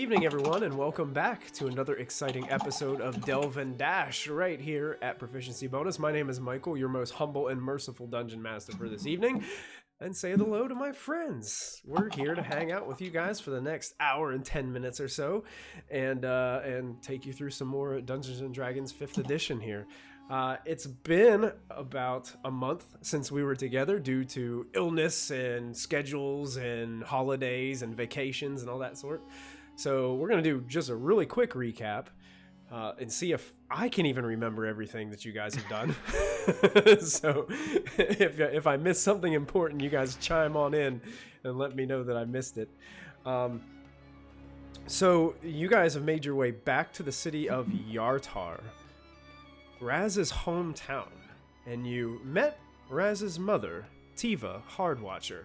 evening, everyone, and welcome back to another exciting episode of Delve and Dash right here at Proficiency Bonus. My name is Michael, your most humble and merciful dungeon master for this evening. And say hello to my friends. We're here to hang out with you guys for the next hour and 10 minutes or so, and take you through some more Dungeons and Dragons 5th edition here. It's been about a month since we were together due to illness and schedules and holidays and vacations and all that sort. So we're going to do just a really quick recap and see if I can even remember everything that you guys have done. So if I miss something important, you guys chime on in and let me know that I missed it. So you guys have made your way back to the city of Yartar, Raz's hometown, and you met Raz's mother, Tiva Hardwatcher.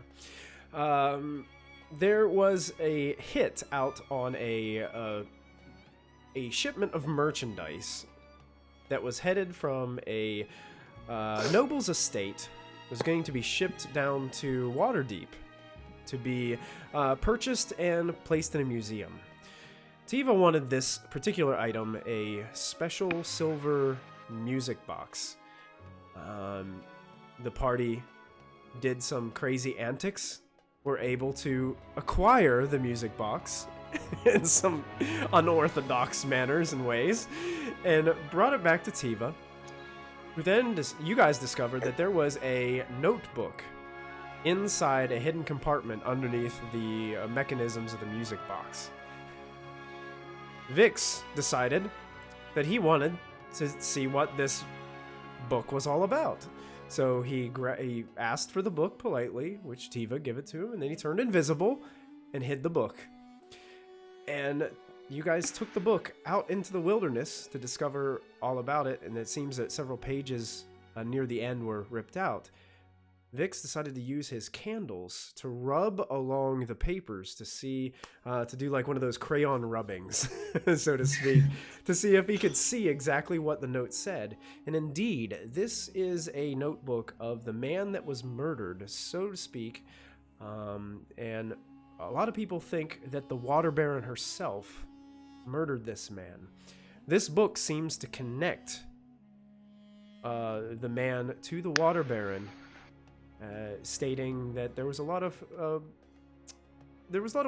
There was a hit out on a shipment of merchandise that was headed from a noble's estate. It was going to be shipped down to Waterdeep to be purchased and placed in a museum. Tiva wanted this particular item, a special silver music box. The party did some crazy antics, were able to acquire the music box in some unorthodox manners and ways, and brought it back to Tiva. Then you guys discovered that there was a notebook inside a hidden compartment underneath the mechanisms of the music box. Vix decided that he wanted to see what this book was all about. So he asked for the book politely, which Tiva gave it to him, and then he turned invisible and hid the book. And you guys took the book out into the wilderness to discover all about it, and it seems that several pages near the end were ripped out. Vix decided to use his candles to rub along the papers to see, to do like one of those crayon rubbings, so to speak, to see if he could see exactly what the note said. And indeed, this is a notebook of the man that was murdered, so to speak, and a lot of people think that the Water Baron herself murdered this man. This book seems to connect the man to the Water Baron, stating that there was a lot of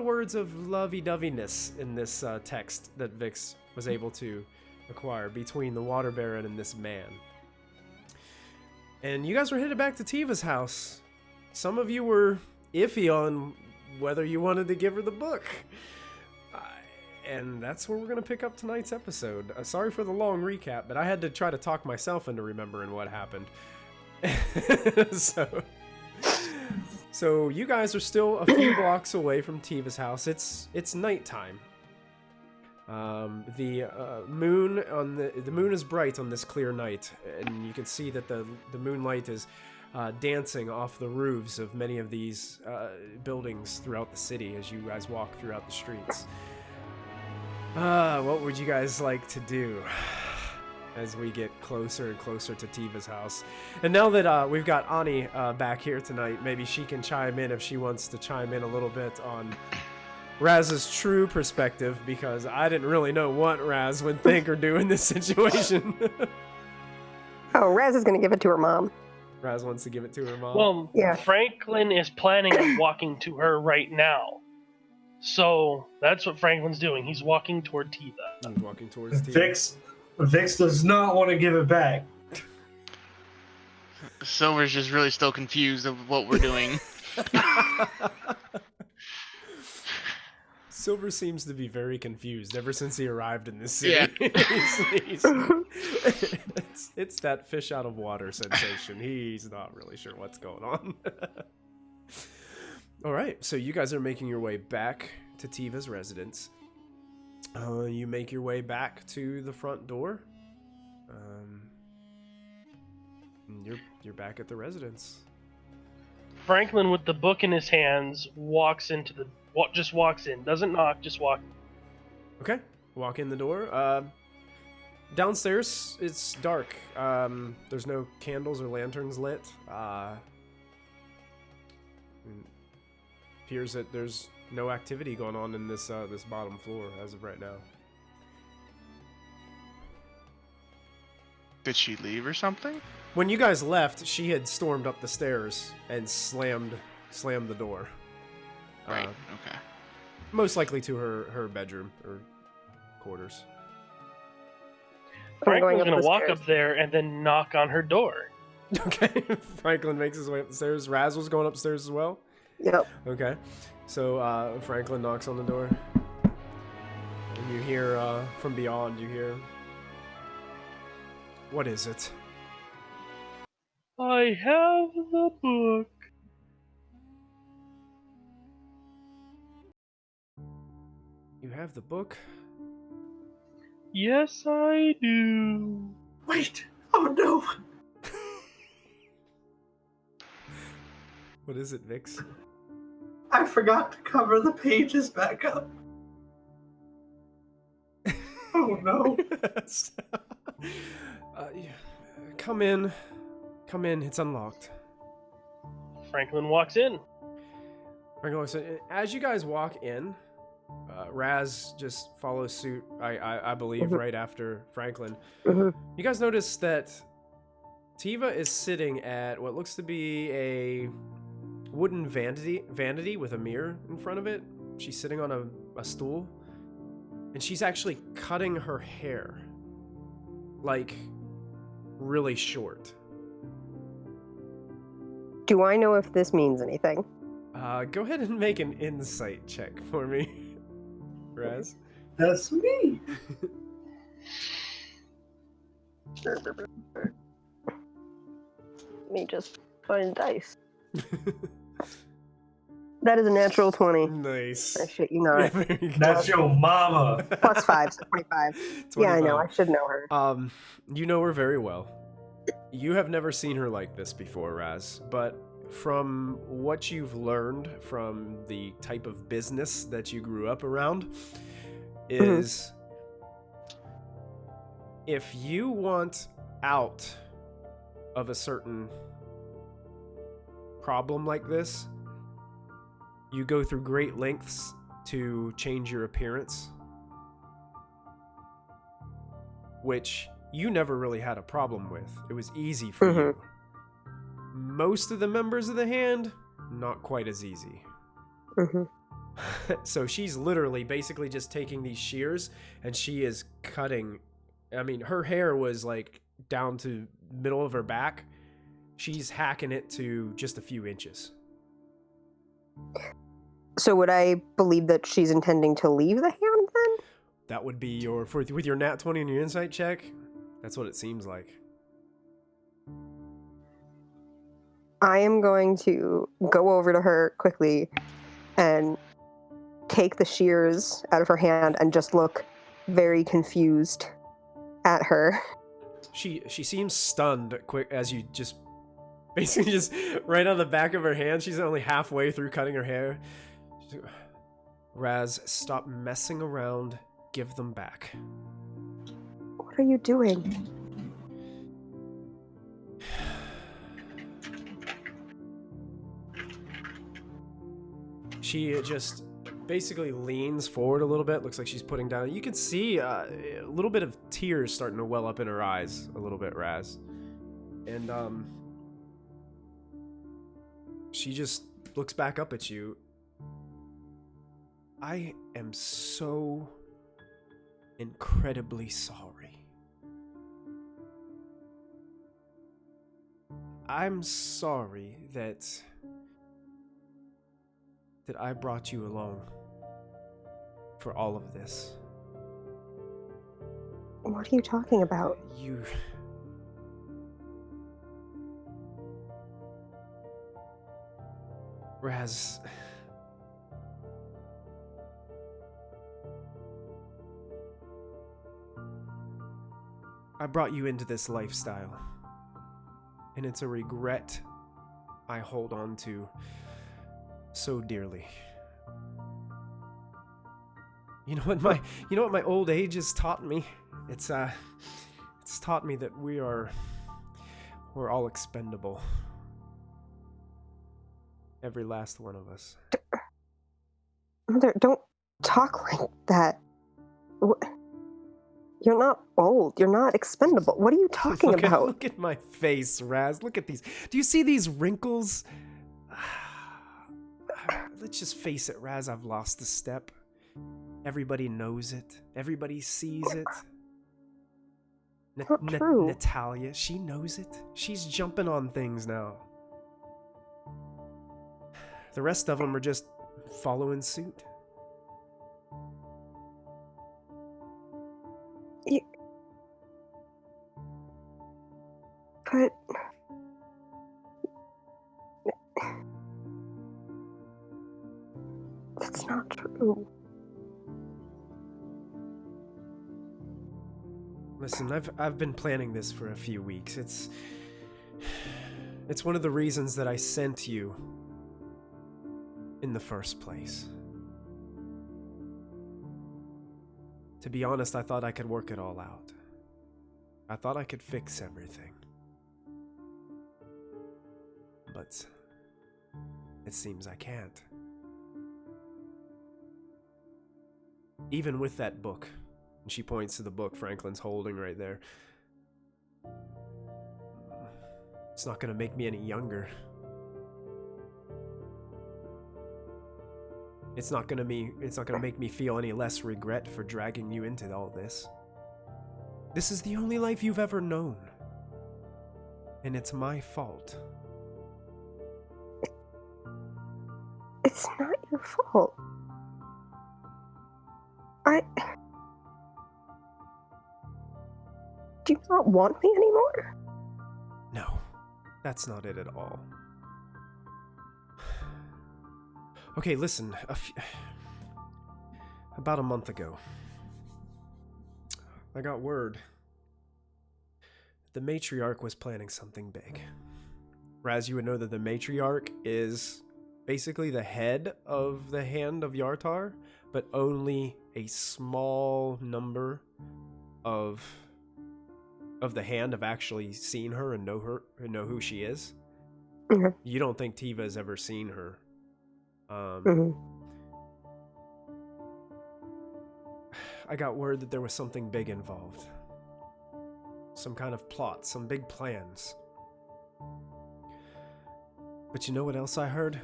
words of lovey-doveyness in this text that Vix was able to acquire between the Water Baron and this man. And you guys were headed back to Tiva's house. Some of you were iffy on whether you wanted to give her the book. And that's where we're going to pick up tonight's episode. Sorry for the long recap, but I had to try to talk myself into remembering what happened. So you guys are still a few blocks away from Tiva's house. It's nighttime. The moon is bright on this clear night, and you can see that the moonlight is dancing off the roofs of many of these buildings throughout the city as you guys walk throughout the streets. What would you guys like to do as we get closer and closer to Tiva's house? And now that we've got Ani back here tonight, maybe she can chime in if she wants to chime in a little bit on Raz's true perspective, because I didn't really know what Raz would think or do in this situation. Oh, Raz is going to give it to her mom. Raz wants to give it to her mom. Well, yeah. Franklin is planning on walking to her right now. So that's what Franklin's doing. He's walking toward Tiva. He's walking towards Tiva. Vix does not want to give it back. Silver's just really still confused of what we're doing. Silver seems to be very confused ever since he arrived in this city. Yeah. It's that fish out of water sensation. He's not really sure what's going on. All right, so you guys are making your way back to Tiva's residence. You make your way back to the front door. You're back at the residence. Franklin, with the book in his hands, walks in, doesn't knock, just walk. Okay, walk in the door. Downstairs, it's dark. There's no candles or lanterns lit. Appears that there's no activity going on in this this bottom floor as of right now. Did she leave or something? When you guys left, she had stormed up the stairs and slammed the door. Right. Okay. Most likely to her bedroom or quarters. I'm going Franklin's up gonna the walk stairs. up there and then knock on her door. Okay. Franklin makes his way up the stairs. Raz was going upstairs as well. Yep. Okay. So Franklin knocks on the door. And you hear from beyond, you hear, "What is it?" I have the book. You have the book? Yes, I do. Wait! Oh no! What is it, Vix? I forgot to cover the pages back up. Oh no! Yeah. Come in. Come in. It's unlocked. Franklin walks in. Franklin, so as you guys walk in, Raz just follows suit, I believe, right after Franklin. Mhm. You guys notice that Tiva is sitting at what looks to be a wooden vanity with a mirror in front of it. She's sitting on a stool, and she's actually cutting her hair, like, really short. Do I know if this means anything? Go ahead and make an insight check for me, Raz. That's me! Let me just find dice. That is a natural 20. Nice. I shit you not. There you go. That's your mama! Plus 5, so 25. Yeah, I know. I should know her. You know her very well. You have never seen her like this before, Raz, but from what you've learned from the type of business that you grew up around is if you want out of a certain problem like this, you go through great lengths to change your appearance, which you never really had a problem with. It was easy for you. Most of the members of the hand, not quite as easy. So she's literally basically just taking these shears and she is cutting. I mean, her hair was like down to middle of her back. She's hacking it to just a few inches. So would I believe that she's intending to leave the hand then? That would be your, with your nat 20 and your insight check, that's what it seems like. I am going to go over to her quickly and take the shears out of her hand and just look very confused at her. She seems stunned quick as you just basically just right on the back of her hand. She's only halfway through cutting her hair. Raz, stop messing around. Give them back. What are you doing? She just basically leans forward a little bit. Looks like she's putting down. You can see a little bit of tears starting to well up in her eyes a little bit, Raz. And she just looks back up at you. I am so incredibly sorry. I'm sorry that I brought you along for all of this. What are you talking about? Raz, I brought you into this lifestyle, and it's a regret I hold on to so dearly. You know what my old age has taught me? It's taught me that we're all expendable. Every last one of us. Mother, don't talk like that. You're not old. You're not expendable. What are you talking about? Look at my face, Raz. Look at these. Do you see these wrinkles? Let's just face it, Raz. I've lost a step. Everybody knows it. Everybody sees it. Not true. Natalia, she knows it. She's jumping on things now. The rest of them are just following suit. But that's not true. Listen, I've been planning this for a few weeks. It's one of the reasons that I sent you in the first place. To be honest, I thought I could work it all out. I thought I could fix everything. But it seems I can't. Even with that book, and she points to the book Franklin's holding right there, it's not gonna make me any younger. It's not gonna make me feel any less regret for dragging you into all this. This is the only life you've ever known. And it's my fault. It's not your fault. Do you not want me anymore? No, that's not it at all. Okay, listen. About a month ago, I got word the matriarch was planning something big. Raz, you would know that the matriarch is basically the head of the Hand of Yartar, but only a small number of the Hand have actually seen her and know who she is. Mm-hmm. You don't think Tiva has ever seen her. I got word that there was something big involved. Some kind of plot, some big plans. But you know what else I heard?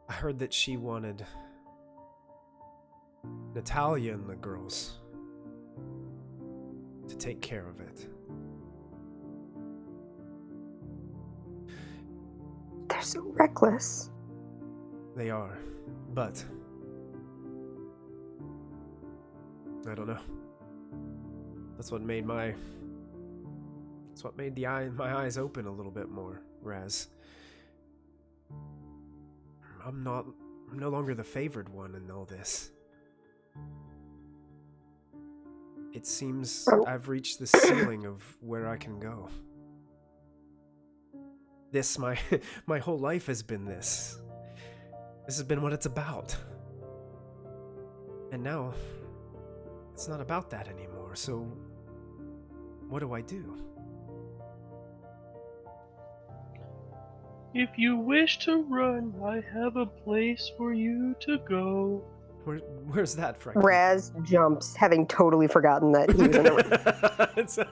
I heard that she wanted Natalia and the girls to take care of it. They're so reckless. They are, but I don't know. That's what made my eyes open a little bit more, Raz. I'm no longer the favored one in all this. It seems I've reached the ceiling of where I can go. This, my whole life has been this. This has been what it's about. And now, it's not about that anymore, so what do I do? If you wish to run, I have a place for you to go. Where's that, Frank? Raz jumps, having totally forgotten that he was in the room.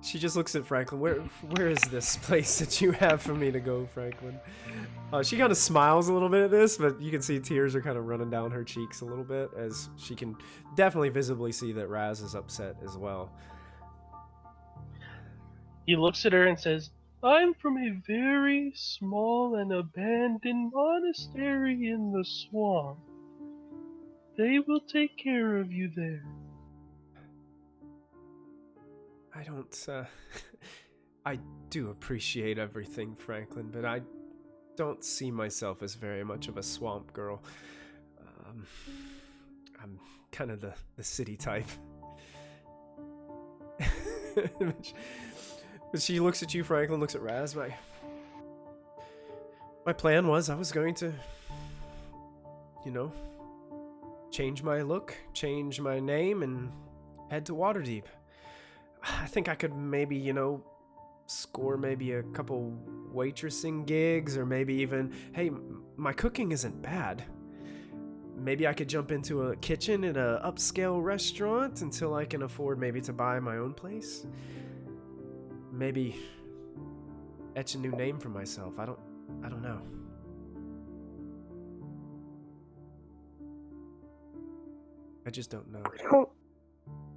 She just looks at Franklin. Where is this place that you have for me to go, Franklin? She kind of smiles a little bit at this, but you can see tears are kind of running down her cheeks a little bit, as she can definitely visibly see that Raz is upset as well. He looks at her and says, I'm from a very small and abandoned monastery in the swamp. They will take care of you there. I do appreciate everything, Franklin, but I don't see myself as very much of a swamp girl. I'm kind of the city type. But she looks at you, Franklin, looks at Raz. My plan was I was going to, change my look, change my name, and head to Waterdeep. I think I could maybe, score maybe a couple waitressing gigs, or maybe even, hey, my cooking isn't bad. Maybe I could jump into a kitchen in a upscale restaurant until I can afford maybe to buy my own place. Maybe etch a new name for myself. I don't know. I just don't know.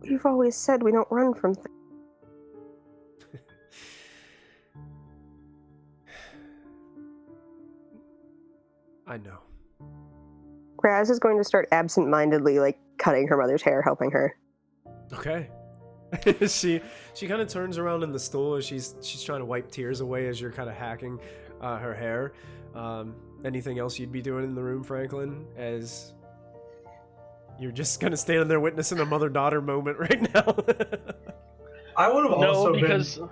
We've always said we don't run from things. I know. Raz is going to start absent-mindedly, like, cutting her mother's hair, helping her. Okay. she kind of turns around in the stool as she's trying to wipe tears away as you're kind of hacking her hair. Anything else you'd be doing in the room, Franklin? As you're just kind of standing there witnessing a mother-daughter moment right now. I would have also because been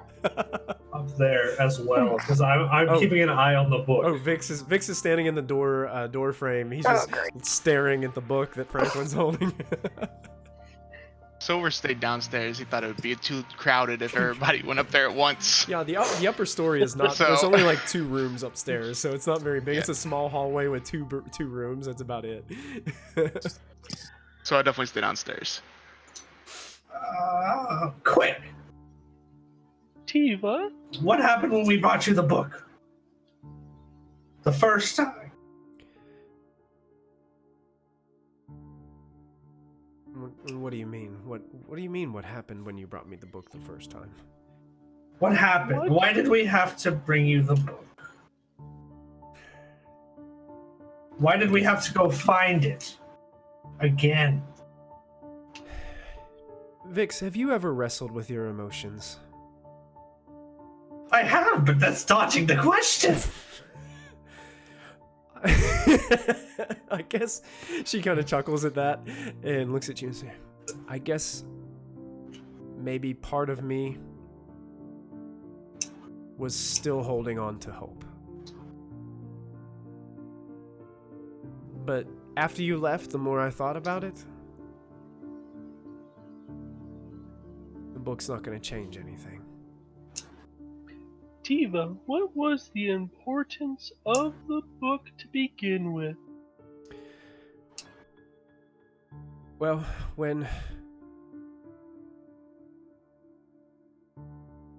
up there as well, because I'm keeping an eye on the book. Oh, Vix is standing in the door frame. He's just staring at the book that Franklin's holding. Silver stayed downstairs. He thought it would be too crowded if everybody went up there at once. Yeah, the upper story is not. So- There's only like 2 rooms upstairs, so it's not very big. Yeah. It's a small hallway with two rooms. That's about it. So I definitely stay downstairs. Quick! Tiva, What happened when we brought you the book? The first time? What do you mean? What do you mean? What happened when you brought me the book the first time? What happened? What? Why did we have to bring you the book? Why did we have to go find it? Again. Vix, have you ever wrestled with your emotions? I have, but that's dodging the question. I guess she kind of chuckles at that and looks at you and says, I guess maybe part of me was still holding on to hope. But after you left, the more I thought about it, the book's not going to change anything. Tiva, what was the importance of the book to begin with? Well, when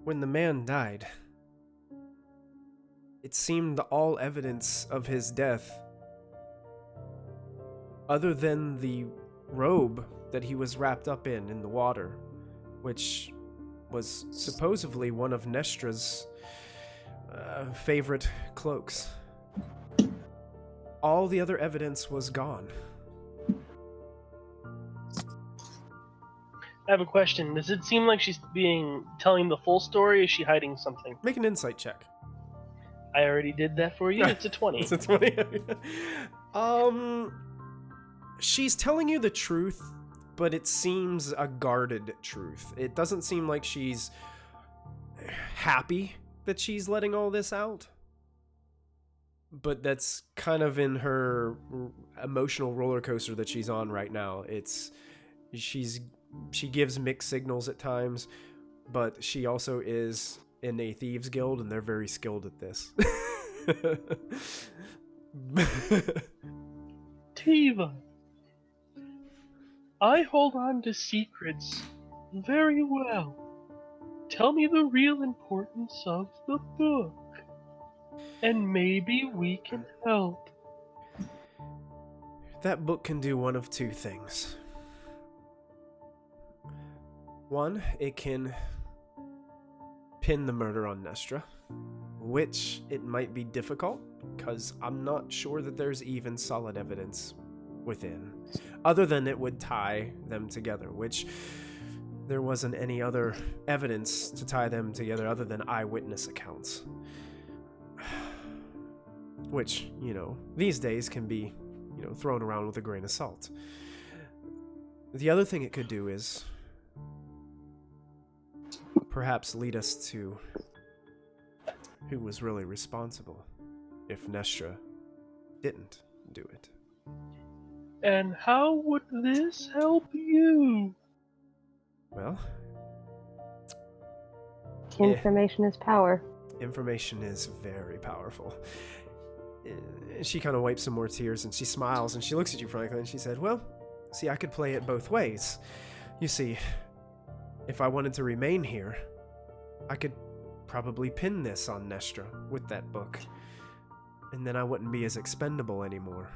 the man died, it seemed all evidence of his death, other than the robe that he was wrapped up in the water, which was supposedly one of Nestra's favorite cloaks. All the other evidence was gone. I have a question. Does it seem like she's telling the full story, or is she hiding something? Make an insight check. I already did that for you. It's a 20. It's a 20. She's telling you the truth, but it seems a guarded truth. It doesn't seem like she's happy that she's letting all this out. But that's kind of in her emotional roller coaster that she's on right now. She gives mixed signals at times, but she also is in a thieves guild, and they're very skilled at this. Tiva, I hold on to secrets very well. Tell me the real importance of the book, and maybe we can help. That book can do one of 2 things. One, it can pin the murder on Nestra, which it might be difficult, because I'm not sure that there's even solid evidence within, other than it would tie them together, which there wasn't any other evidence to tie them together other than eyewitness accounts. Which, these days can be, thrown around with a grain of salt. The other thing it could do is perhaps lead us to who was really responsible if Nestra didn't do it. And how would this help you? Well, Information is power. Information is very powerful. She kind of wipes some more tears and she smiles and she looks at you, Franklin, and she said, well, see, I could play it both ways. You see, if I wanted to remain here, I could probably pin this on Nestra with that book, and then I wouldn't be as expendable anymore.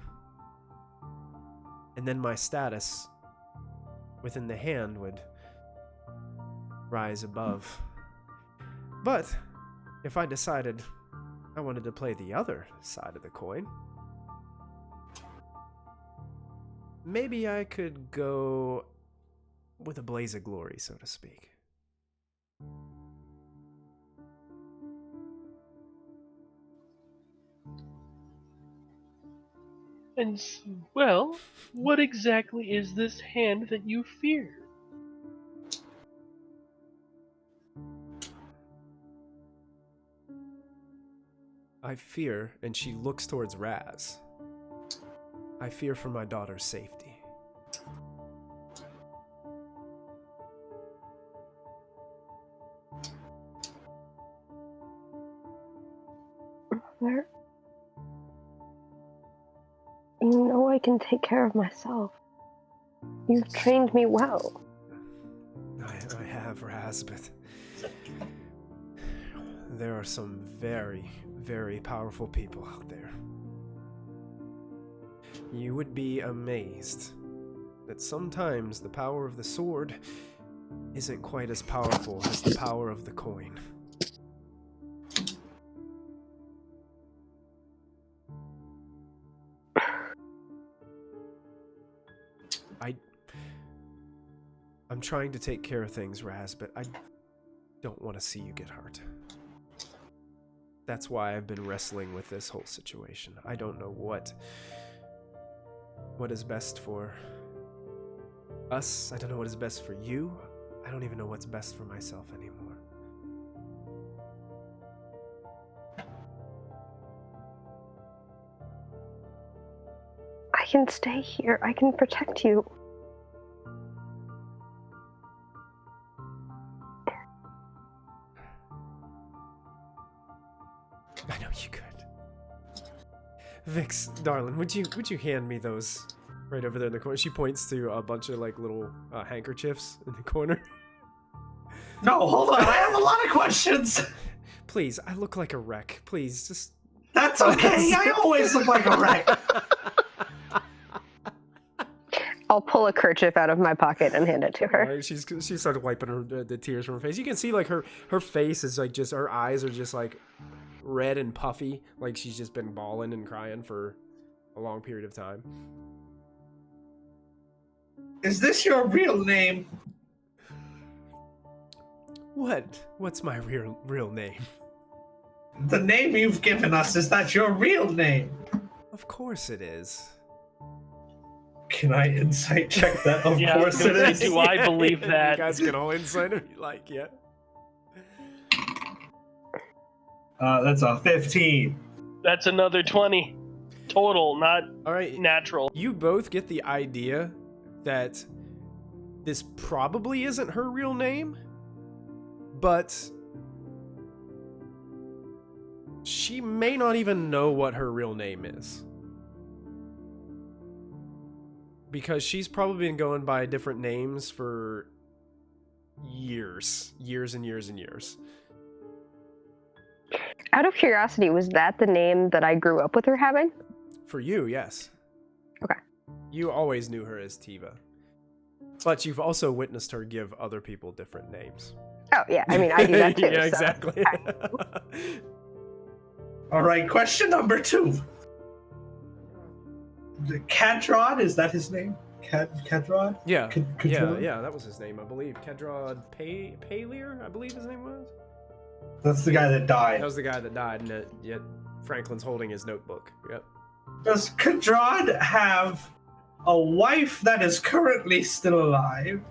And then my status within the hand would rise above. But if I decided I wanted to play the other side of the coin, maybe I could go with a blaze of glory, so to speak. And, well, what exactly is this hand that you fear? I fear, and she looks towards Raz. I fear for my daughter's safety. Mother, you know I can take care of myself. You've trained me well. I have, Raz, but there are some very, very powerful people out there. You would be amazed that sometimes the power of the sword isn't quite as powerful as the power of the coin. I'm trying to take care of things, Raz, but I don't want to see you get hurt. That's why I've been wrestling with this whole situation. I don't know what is best for us. I don't know what is best for you. I don't even know what's best for myself anymore. I can stay here. I can protect you. I know you could. Vix, darling, would you hand me those right over there in the corner? She points to a bunch of like little handkerchiefs in the corner. No, hold on. I have a lot of questions. Please, I look like a wreck. Please, just... That's okay. I always look like a wreck. I'll pull a kerchief out of my pocket and hand it to her. Right, she started wiping the tears from her face. You can see like her face is like just, her eyes are just like red and puffy, like she's just been bawling and crying for a long period of time. Is this your real name? What's my real name? The name you've given us, is that your real name? Of course it is. Can I insight check that? Of Yeah, course it is. do I believe that? You guys can all insight if you like, yeah. That's a 15. That's another 20. Total, not All right. natural. You both get the idea that this probably isn't her real name, but she may not even know what her real name is. Because she's probably been going by different names for years and years and years. Out of curiosity, was that the name that I grew up with her having? For you, yes. Okay. You always knew her as Tiva. But you've also witnessed her give other people different names. Oh, yeah. I mean, I do that too. Yeah, so- exactly. All right, question number 2. Kadrod, is that his name? Kadrod? Yeah, Kadrod? yeah, that was his name, I believe. Kedrod Palier, I believe his name was. That's the guy that died. That was the guy that died, and yet Franklin's holding his notebook. Yep. Does Kadrod have a wife that is currently still alive?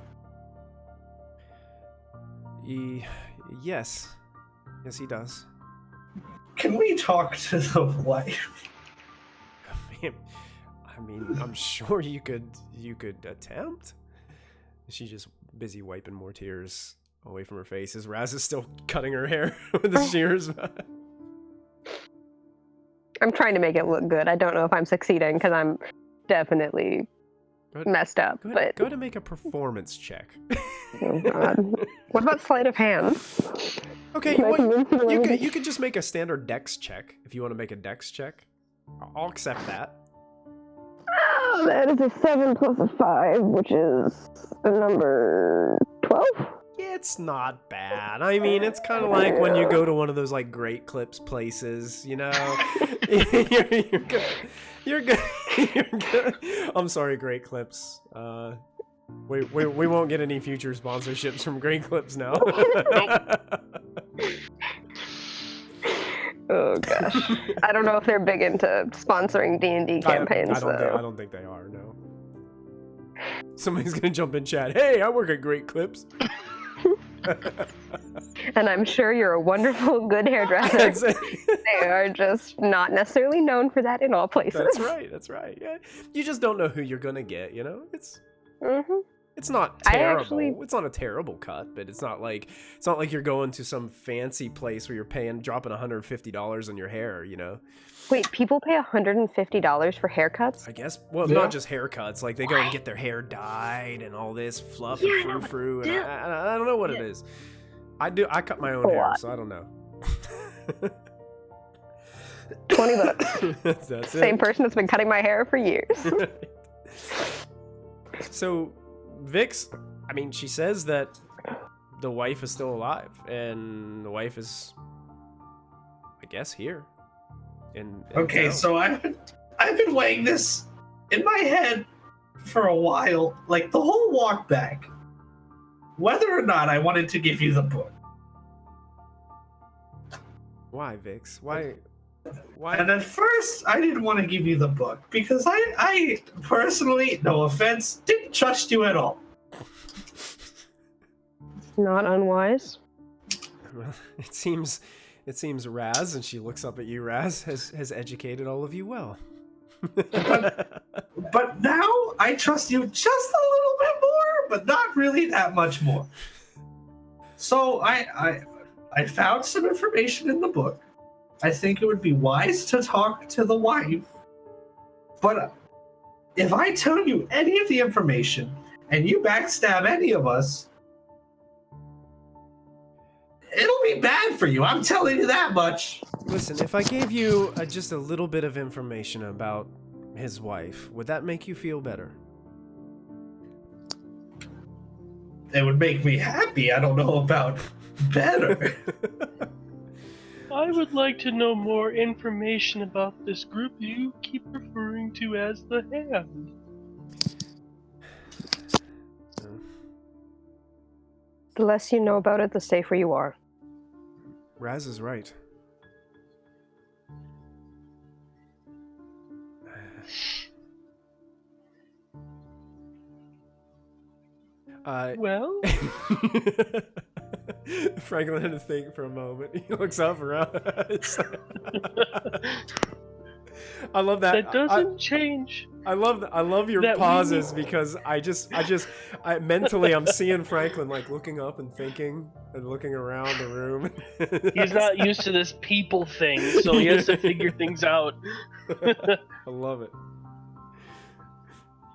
Yes. Yes, he does. Can we talk to the wife? I mean, I'm sure you could attempt. She's just busy wiping more tears away from her face as Raz is still cutting her hair with the shears. I'm trying to make it look good. I don't know if I'm succeeding because I'm definitely messed up. Go But ahead and make a performance check. oh god, what about sleight of hand? Okay, Can I convince you you of could it? you could just make a standard dex check if you want to make a dex check. I'll accept that. Oh, that is a 7 plus a 5, which is a number 12. It's not bad. I mean, it's kind of like when you go to one of those like Great Clips places, you know. you're good. You're good. You're good. I'm sorry, Great Clips. We won't get any future sponsorships from Great Clips now. Oh gosh, I don't know if they're big into sponsoring D&D campaigns. I don't think they are. No. Somebody's gonna jump in chat. Hey, I work at Great Clips. And I'm sure you're a wonderful, good hairdresser. They are just not necessarily known for that in all places. That's right. Yeah, you just don't know who you're gonna get. You know, it's not I terrible. actually- It's not a terrible cut, but it's not like you're going to some fancy place where you're dropping $150 on your hair. You know. Wait, people pay $150 for haircuts? I guess. Well, Yeah. not just haircuts. Like they go and get their hair dyed and all this fluff and frou-frou. And I don't know what it is. I cut my own hair, so I don't know. $20. That's Same it. person that's been cutting my hair for years. So, Vix, I mean, she says that the wife is still alive, and the wife is, I guess, here. Okay, town. so I've been weighing this in my head for a while, like the whole walk back, whether or not I wanted to give you the book. Why, Vix? Why? And at first, I didn't want to give you the book because I personally, no offense, didn't trust you at all. Not unwise. Well, it seems Raz, and she looks up at you, Raz, has educated all of you well. But now I trust you just a little bit more, but not really that much more. So I found some information in the book. I think it would be wise to talk to the wife. But if I tell you any of the information and you backstab any of us, it'll be bad for you. I'm telling you that much. Listen, if I gave you just a little bit of information about his wife, would that make you feel better? It would make me happy. I don't know about better. I would like to know more information about this group you keep referring to as the Hand. The less you know about it, the safer you are. Raz is right. Well, Franklin had to think for a moment. He looks up around. I love that. that doesn't change. I love your that we pauses because I mentally I'm seeing Franklin like looking up and thinking and looking around the room. He's not used to this people thing, so he has to figure things out. I love it.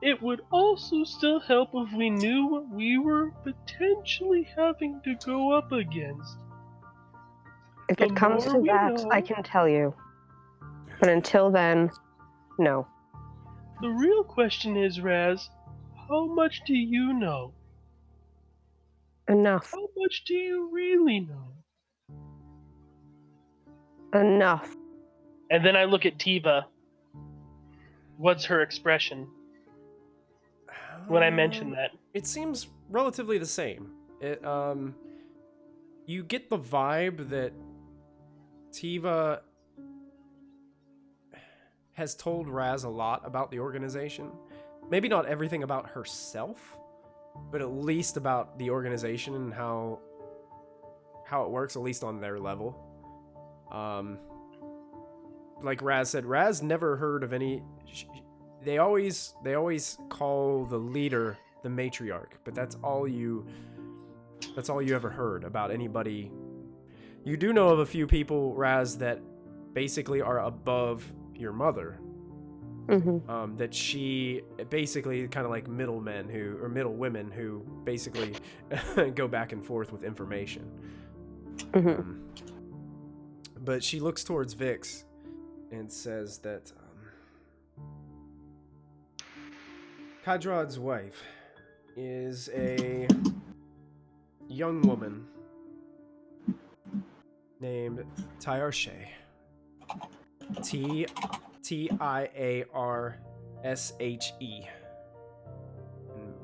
It would also still help if we knew what we were potentially having to go up against. If The it comes more to we that, know- I can tell you. But until then, no. The real question is, Raz, how much do you know? Enough. How much do you really know? Enough. And then I look at Tiva. What's her expression when I mention that? It seems relatively the same. You get the vibe that Tiva has told Raz a lot about the organization. Maybe not everything about herself, but at least about the organization and how it works, at least on their level. Like Raz said, Raz never heard of any. They always call the leader the matriarch, but that's all you That's all you ever heard about anybody. You do know of a few people, Raz, that basically are above your mother. Mm-hmm. That she basically kind of like middle women who basically go back and forth with information. Mm-hmm. But she looks towards Vix and says that Kadrod's wife is a young woman named Tiarshe. Tiarshe.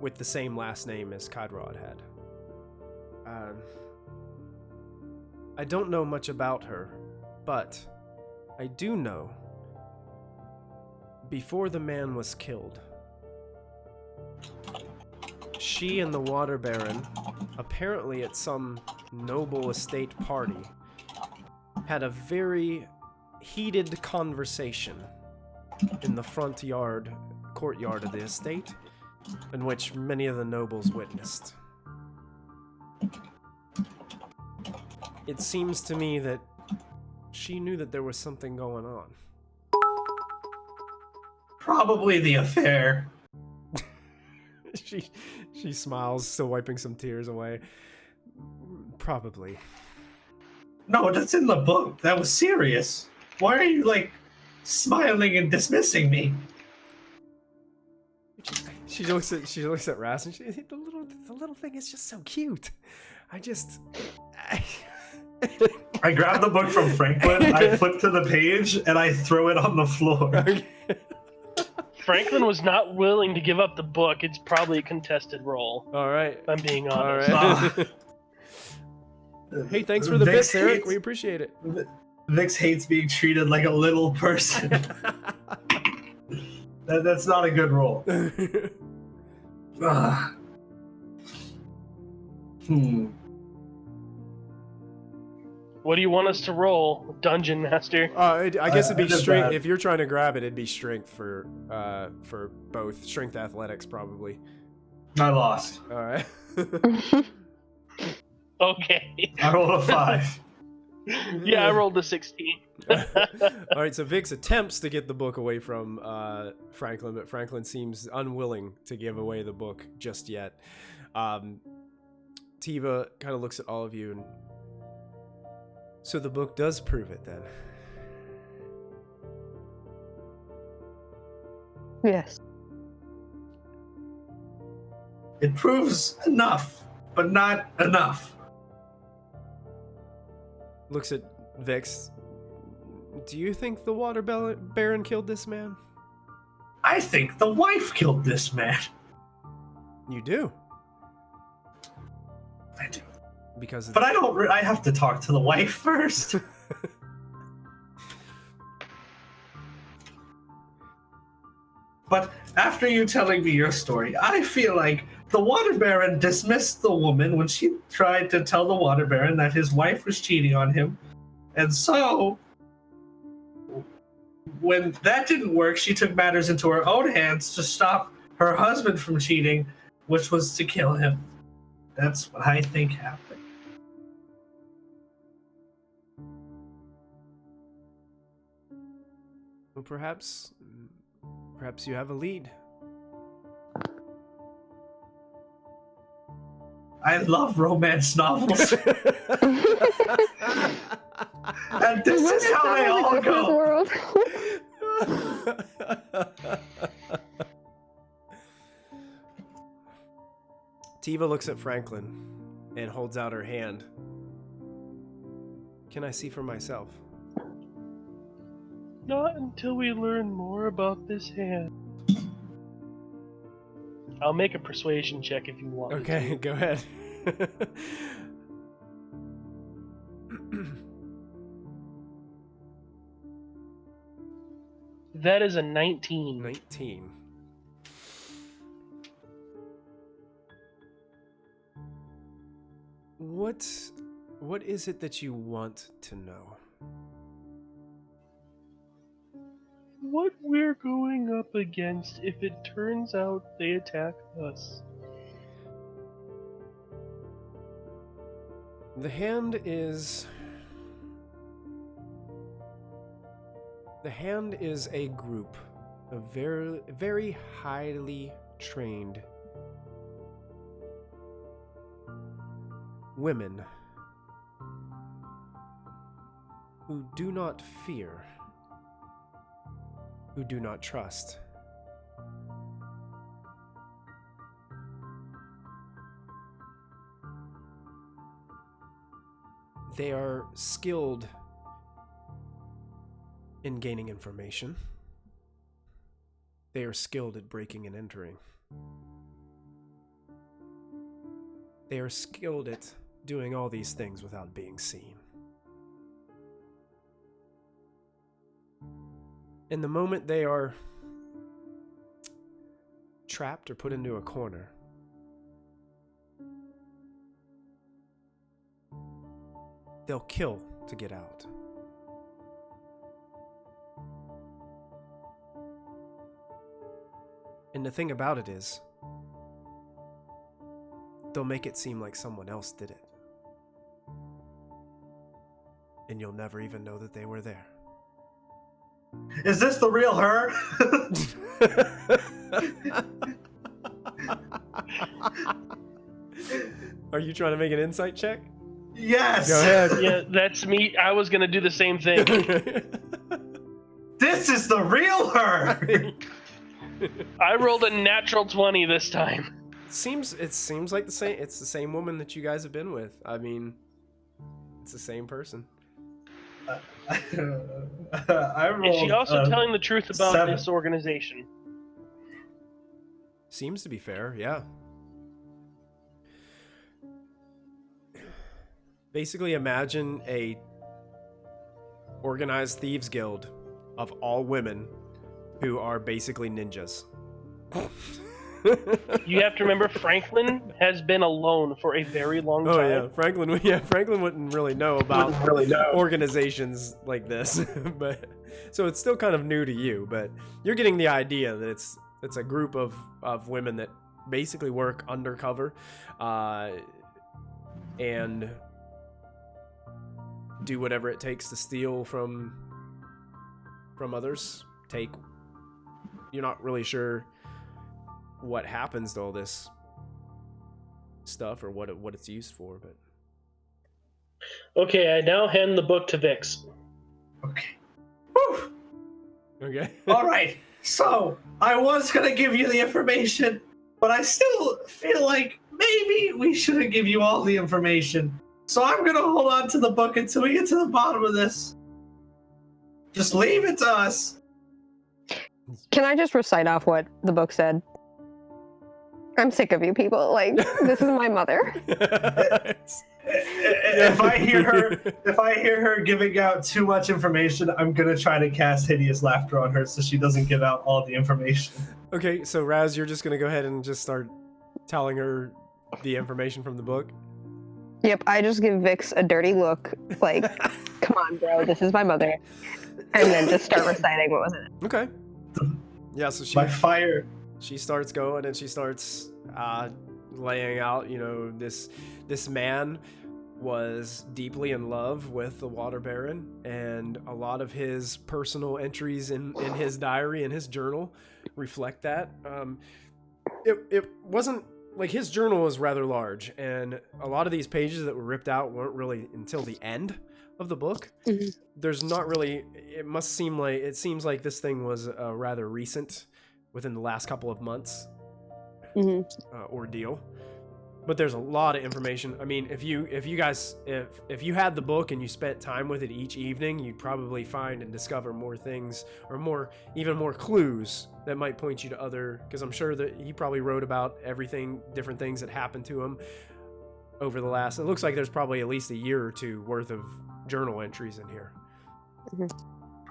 With the same last name as Kadrod had. I don't know much about her, but I do know before the man was killed, she and the Water Baron, apparently at some noble estate party, had a very heated conversation in the courtyard of the estate, in which many of the nobles witnessed. It seems to me that she knew that there was something going on. Probably the affair. She smiles, still wiping some tears away. Probably. No, that's in the book. That was serious. Why are you, like, smiling and dismissing me? She looks at Raz and the little thing is just so cute. I grab the book from Franklin, I flip to the page, and I throw it on the floor. Franklin was not willing to give up the book. It's probably a contested role. All right. If I'm being honest. All right. Hey, thanks for the bits, Eric. We appreciate it. Vix hates being treated like a little person. That's not a good role. What do you want us to roll, Dungeon Master? I guess it'd be strength. If you're trying to grab it, it'd be strength for both. Strength athletics, probably. I lost. All right. Okay. I rolled a 5. Yeah, I rolled a 16. All right, so Vix attempts to get the book away from Franklin, but Franklin seems unwilling to give away the book just yet. Tiva kind of looks at all of you and... So the book does prove it, then? Yes. It proves enough, but not enough. Looks at Vix. Do you think the Water Baron killed this man? I think the wife killed this man. You do? I do. Because but I don't. I have to talk to the wife first. But after you telling me your story, I feel like the Water Baron dismissed the woman when she tried to tell the Water Baron that his wife was cheating on him. And so, when that didn't work, she took matters into her own hands to stop her husband from cheating, which was to kill him. That's what I think happened. Well, perhaps you have a lead. I love romance novels. And this is how they all go. Tiva looks at Franklin and holds out her hand. Can I see for myself? Not until we learn more about this hand. I'll make a persuasion check if you want. Okay, go ahead. That is a 19. 19. What is it that you want to know? What we're going up against if it turns out they attack us. The hand is a group of very, very highly trained women who do not fear, who do not trust. They are skilled in gaining information. They are skilled at breaking and entering. They are skilled at doing all these things without being seen. In the moment they are trapped or put into a corner, they'll kill to get out. And the thing about it is, they'll make it seem like someone else did it. And you'll never even know that they were there. Is this the real her? Are you trying to make an insight check? Yes. Go ahead. Yeah, that's me. I was gonna do the same thing. This is the real her. I rolled a natural 20 this time. It seems like the same. It's the same woman that you guys have been with. I mean, it's the same person. I rolled, Is she also telling the truth about 7. this organization? Seems to be fair, yeah. Basically, imagine a organized thieves guild of all women who are basically ninjas. You have to remember, Franklin has been alone for a very long time. Oh yeah, Franklin wouldn't really know about organizations like this, but so it's still kind of new to you. But you're getting the idea that it's a group of women that basically work undercover, and do whatever it takes to steal from others. You're not really sure what happens to all this stuff or what it's used for, but Okay, I now hand the book to Vix. Okay. Whew. okay. All right. So I was gonna give you the information, but I still feel like maybe we shouldn't give you all the information. So I'm gonna hold on to the book until we get to the bottom of this. Just leave it to us. Can I just recite off what the book said? I'm sick of you people. Like, this is my mother. If I hear her giving out too much information, I'm gonna try to cast hideous laughter on her so she doesn't give out all the information. Okay, so Raz, you're just gonna go ahead and just start telling her the information from the book. Yep, I just give Vix a dirty look, like, come on, bro, this is my mother. And then just start reciting what was in it. Okay. Yeah, so By fire. she starts going and she starts laying out, this man was deeply in love with the Water Baron, and a lot of his personal entries in his diary and his journal reflect that. It wasn't like his journal was rather large, and a lot of these pages that were ripped out weren't really until the end of the book. Mm-hmm. There's not really. It seems like this thing was rather recent, within the last couple of months. Ordeal. But there's a lot of information. I mean, if you had the book and you spent time with it each evening, you'd probably find and discover more things, or even more clues that might point you to other, because I'm sure that he probably wrote about different things that happened to him over the last, it looks like there's probably at least a year or two worth of journal entries in here.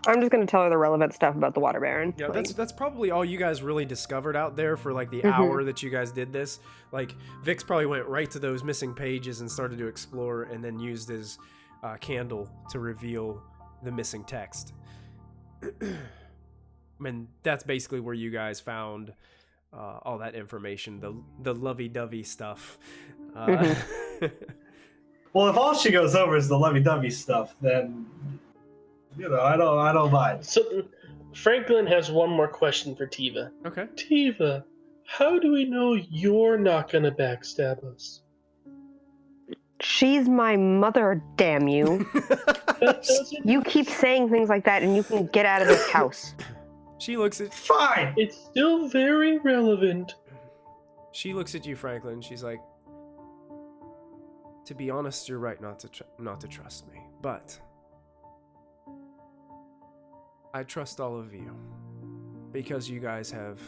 I'm just going to tell her the relevant stuff about the Water Baron. Yeah, like, that's probably all you guys really discovered out there for like the hour that you guys did this. Like Vix probably went right to those missing pages and started to explore, and then used his candle to reveal the missing text. And that's basically where you guys found all that information, the lovey-dovey stuff. Well, if all she goes over is the lovey-dovey stuff, then I don't mind. So Franklin has one more question for Tiva. Okay. Tiva, how do we know you're not gonna backstab us? She's my mother, damn you. That doesn't. You keep saying things like that and you can get out of this house. She looks at Fine. It's still very relevant. you, Franklin. She's like, to be honest, you're right not to trust me, but I trust all of you because you guys have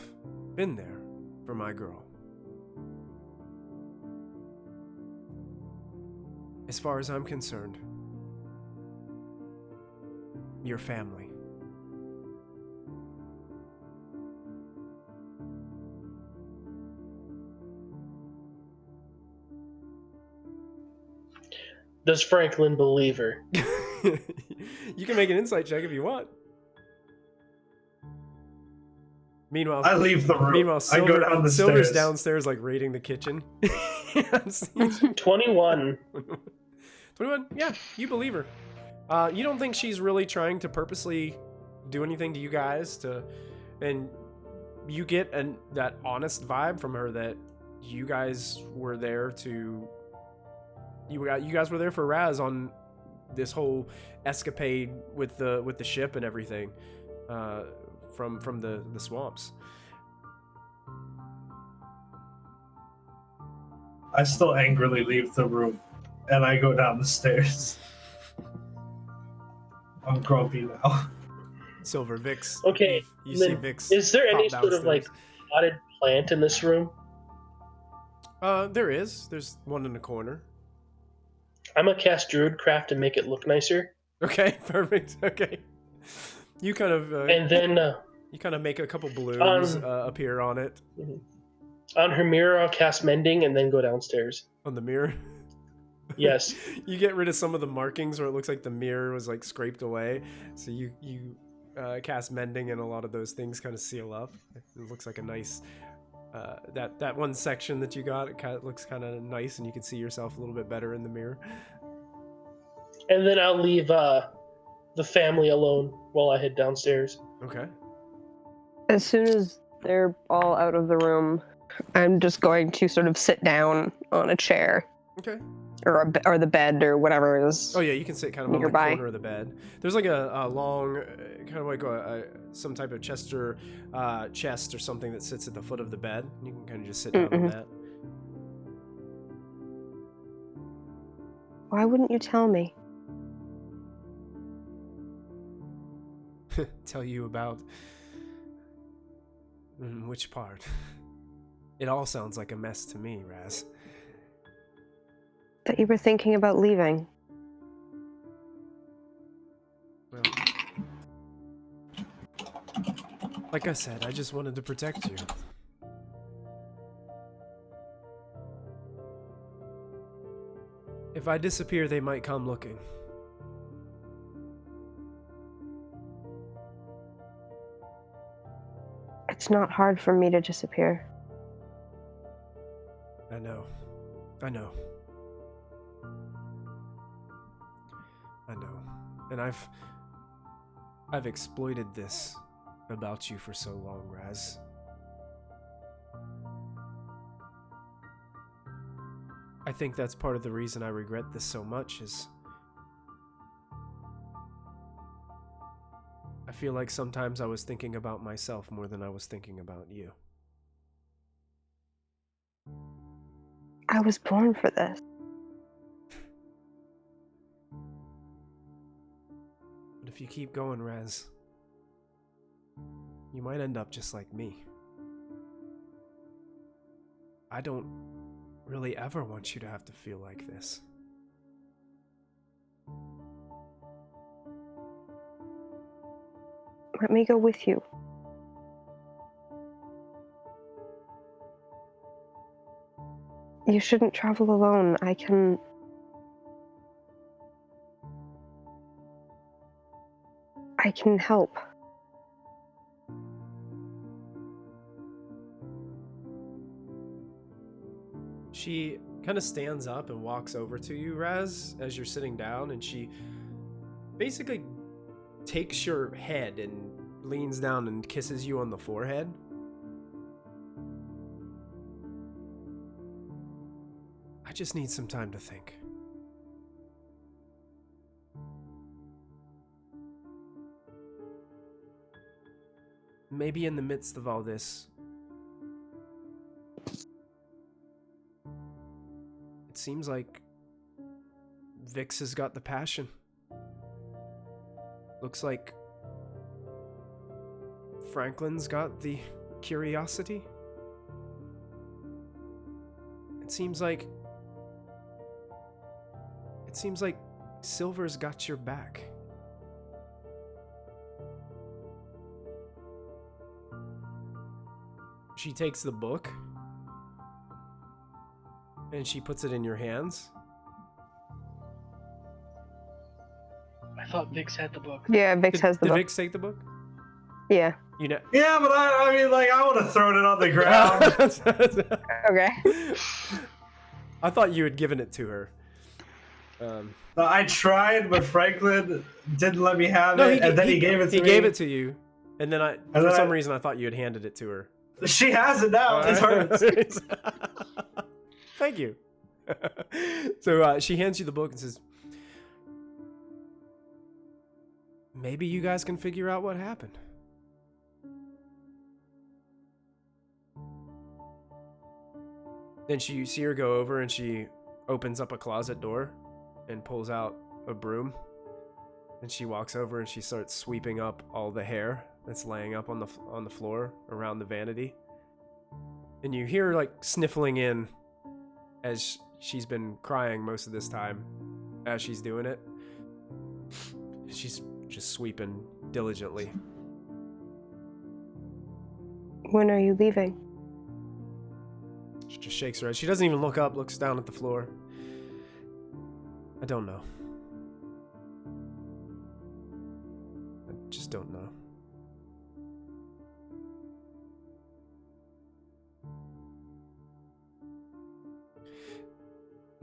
been there for my girl. As far as I'm concerned, you're family. Does Franklin believe her? You can make an insight check if you want. Meanwhile, I leave the room. Meanwhile, I go down the Silver's stairs. downstairs, like raiding the kitchen. 21. 21. Yeah, you believe her. You don't think she's really trying to purposely do anything to you guys, and you get that honest vibe from her that you guys were there to. You guys were there for Raz on this whole escapade with the ship and everything, from the swamps. I still angrily leave the room, and I go down the stairs. I'm grumpy now. Silver, Vix. Okay, You see then Vix. is there any pop sort of like downstairs. potted plant in this room? There is. There's one in the corner. I'm gonna cast Druidcraft and make it look nicer. Okay, perfect. Okay. You kind of And then you kind of make a couple balloons appear on it, on her mirror, I'll cast Mending and then go downstairs. on the mirror. Yes. You get rid of some of the markings where it looks like the mirror was like scraped away. So you cast Mending, and a lot of those things kind of seal up. It looks like a nice that one section that you got. It kind of looks kind of nice, and you can see yourself a little bit better in the mirror. And then I'll leave the family alone while I head downstairs. Okay. As soon as they're all out of the room, I'm just going to sort of sit down on a chair Okay. or the bed or whatever is. Oh yeah, you can sit kind of on Nearby. the corner of the bed. There's like a long, kind of like some type of chest or something that sits at the foot of the bed. You can kind of just sit down on that. Why wouldn't you tell me? Tell you about which part? It all sounds like a mess to me, Raz. That you were thinking about leaving. Well, like I said, I just wanted to protect you. If I disappear, they might come looking. It's not hard for me to disappear. I know. I know. I know. And I've exploited this about you for so long, Raz. I think that's part of the reason I regret this so much is I feel like sometimes I was thinking about myself more than I was thinking about you. I was born for this. But if you keep going, Raz, you might end up just like me. I don't really ever want you to have to feel like this. Let me go with you. You shouldn't travel alone. I can help. She kind of stands up and walks over to you, Raz, as you're sitting down, and she basically takes your head and leans down and kisses you on the forehead. I just need some time to think. Maybe in the midst of all this, it seems like Vix has got the passion. Looks like Franklin's got the curiosity. It seems like Silver's got your back. She takes the book and she puts it in your hands. I thought Vix had the book. Yeah, Vix has the Did book. Vix take the book? Yeah. You know. Yeah, but I mean, like, I would have thrown it on the ground. Okay. I thought you had given it to her. I tried, but Franklin didn't let me have No, it, and then he gave it to me. He gave it to you, and then for then some reason I thought you had handed it to her. She has it now. It's hers. Thank you. So she hands you the book and says, maybe you guys can figure out what happened. Then you see her go over and she opens up a closet door and pulls out a broom. And she walks over and she starts sweeping up all the hair that's laying up on the floor around the vanity. And you hear her like sniffling in as she's been crying most of this time as she's doing it. She's just sweeping diligently. When are you leaving? She just shakes her head. She doesn't even look up, looks down at the floor. I don't know. I just don't know.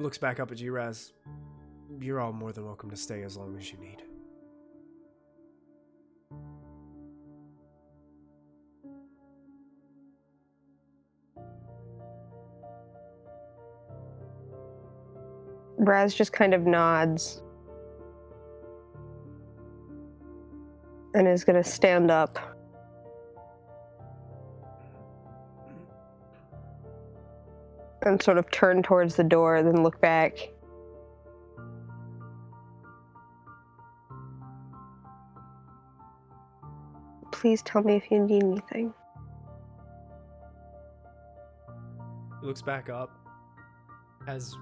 Looks back up at you, Raz. You're all more than welcome to stay as long as you need. Raz just kind of nods and is going to stand up. And sort of turn towards the door, then look back. Please tell me if you need anything. He looks back up, has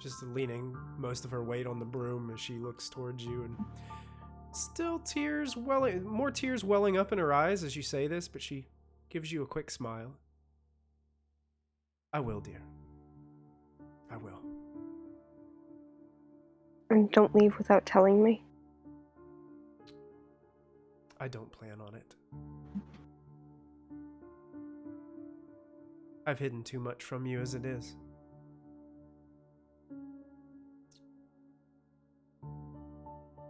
just leaning most of her weight on the broom as she looks towards you, and still more tears welling up in her eyes as you say this, but she gives you a quick smile. I will, dear. I will. And don't leave without telling me. I don't plan on it. I've hidden too much from you as it is.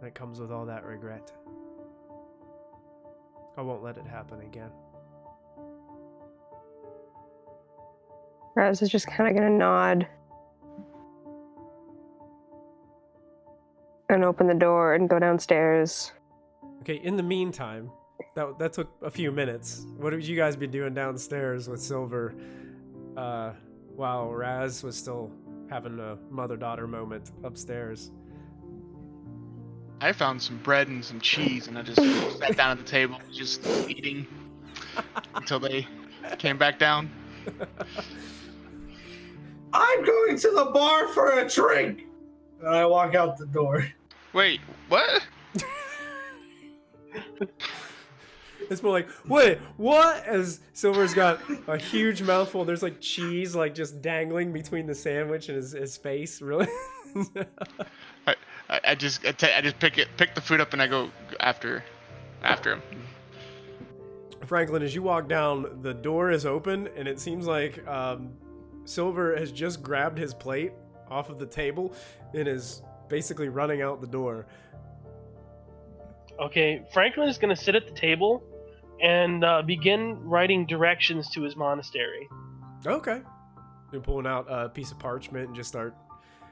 That comes with all that regret. I won't let it happen again. Raz is just kind of going to nod and open the door and go downstairs. Okay, in the meantime, that took a few minutes. What have you guys been doing downstairs with Silver while Raz was still having a mother-daughter moment upstairs? I found some bread and some cheese, and I just sat down at the table, just eating until they came back down. I'm going to the bar for a drink. And I walk out the door. Wait, what? It's more like, wait, what? As Silver's got a huge mouthful. There's like cheese like just dangling between the sandwich and his face. Really? I just pick the food up and I go after him. Franklin, as you walk down, the door is open and it seems like Silver has just grabbed his plate off of the table and is basically running out the door. Okay, Franklin is going to sit at the table and begin writing directions to his monastery. Okay. You're pulling out a piece of parchment and just start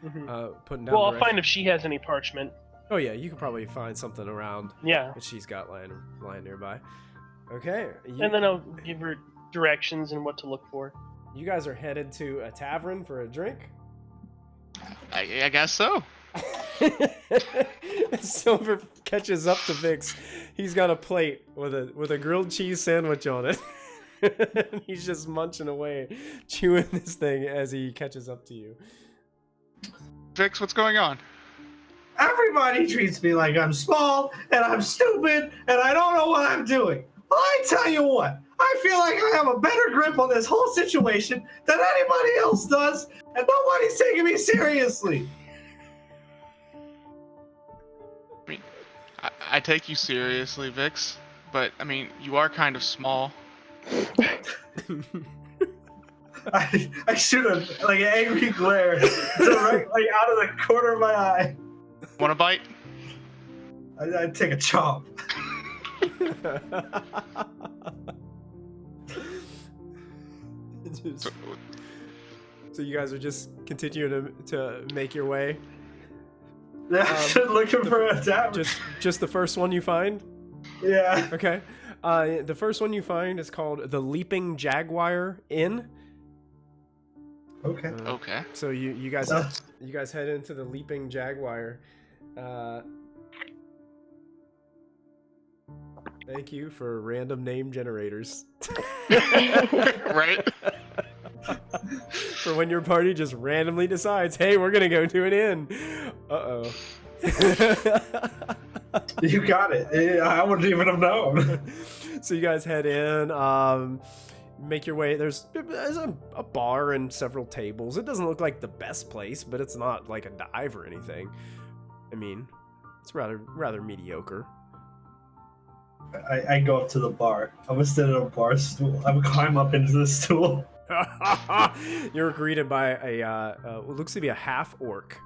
putting down Well, I'll directions. find if she has any parchment. Oh yeah, you could probably find something around Yeah. that she's got lying nearby. Okay. And then I'll give her directions and what to look for. You guys are headed to a tavern for a drink? I guess so. Silver catches up to Vix. He's got a plate with a grilled cheese sandwich on it. He's just munching away, chewing this thing as he catches up to you. Vix, what's going on? Everybody treats me like I'm small and I'm stupid and I don't know what I'm doing. Well, I tell you what, I feel like I have a better grip on this whole situation than anybody else does, and nobody's taking me seriously. I mean, I take you seriously, Vix, but I mean, you are kind of small. I shoot a like an angry glare directly out of the corner of my eye. Want a bite? I take a chomp. So you guys are just continuing to make your way? Looking for a tavern. Just the first one you find? Yeah. Okay. The first one you find is called the Leaping Jaguar Inn. Okay. Okay. So you guys head into the Leaping Jaguar. Thank you for random name generators. Right? For when your party just randomly decides, hey, we're gonna go to an inn. Uh-oh. You got it. I wouldn't even have known. So you guys head in, make your way. There's a bar and several tables. It doesn't look like the best place, but it's not like a dive or anything. I mean, it's rather mediocre. I go up to the bar. I'm gonna sit at a bar stool. I would climb up into the stool. You're greeted by what looks to be a half orc.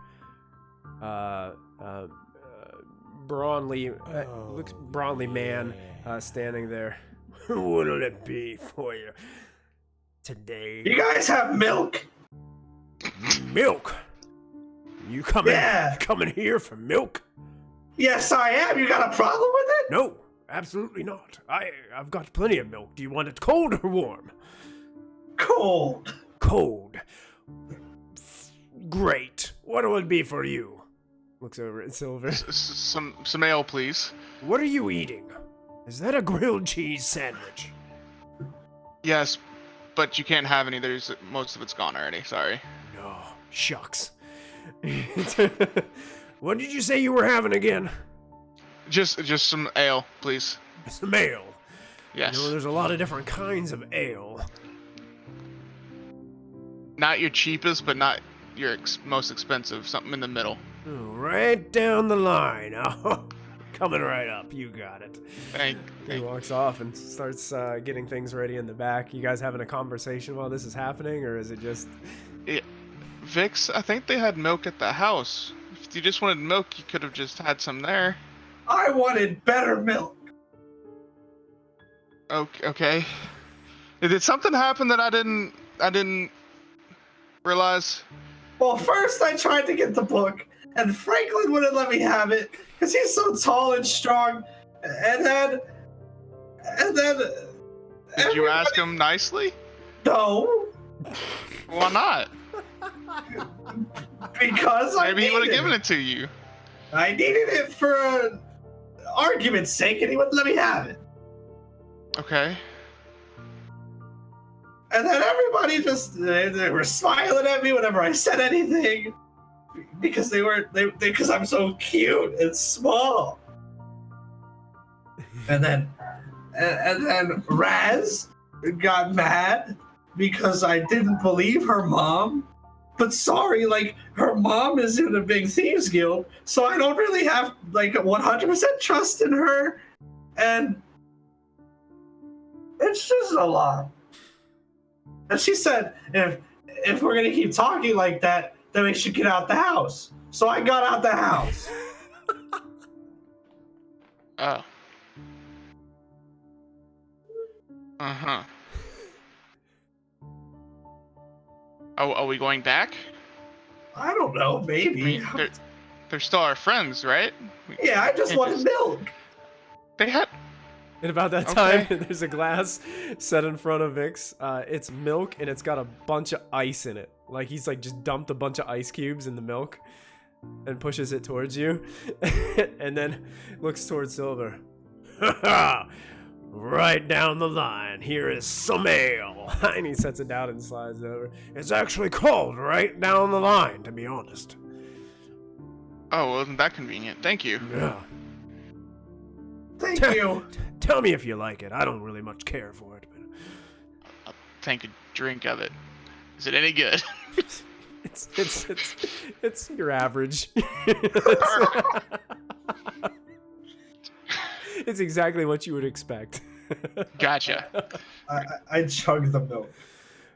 Brawny man standing there. What'll it be for you today? You guys have milk? Milk? You coming? Yeah. Coming here for milk? Yes, I am. You got a problem with it? No, absolutely not. I've got plenty of milk. Do you want it cold or warm? Cold. Cold. Great. What will it be for you? Looks over at Silver. Some ale, please. What are you eating? Is that a grilled cheese sandwich? Yes, but you can't have any. Most of it's gone already. Sorry. No, shucks. What did you say you were having again? Just some ale, please. Some ale. Yes. You know, there's a lot of different kinds of ale. Not your cheapest, but not your most expensive. Something in the middle. Oh, right down the line. Oh, coming right up. You got it. Thank He walks off and starts getting things ready in the back. You guys having a conversation while this is happening, or is it just... Vix, I think they had milk at the house. If you just wanted milk, you could have just had some there. I wanted better milk. Okay. Did something happen that I didn't realize? Well, first I tried to get the book, and Franklin wouldn't let me have it because he's so tall and strong. And then. Did you ask him nicely? No, Why not? because Maybe he would have given it to you. I needed it for argument's sake, and he wouldn't let me have it. Okay. And then everybody just they were smiling at me whenever I said anything because because I'm so cute and small. And then Raz got mad because I didn't believe her mom. But sorry, like, her mom is in a big thieves guild, so I don't really have like 100% trust in her, and it's just a lot. And she said, if we're gonna keep talking like that, then we should get out the house. So I got out the house. Oh. Uh-huh. Oh, are we going back? I don't know, I maybe. mean, they're still our friends, right? Yeah, I just can't wanted milk. They had... And about that time, there's a glass set in front of Vix. It's milk, and it's got a bunch of ice in it. Like, he's like just dumped a bunch of ice cubes in the milk and pushes it towards you. And then looks towards Silver. Right down the line, here is some ale. And he sets it down and slides over. It's actually cold right down the line, to be honest. Oh, well, isn't that convenient? Thank you. Yeah. Thank you. Tell me if you like it. I don't really much care for it. But I'll take a drink of it. Is it any good? it's your average. It's exactly what you would expect. Gotcha. I chug the milk.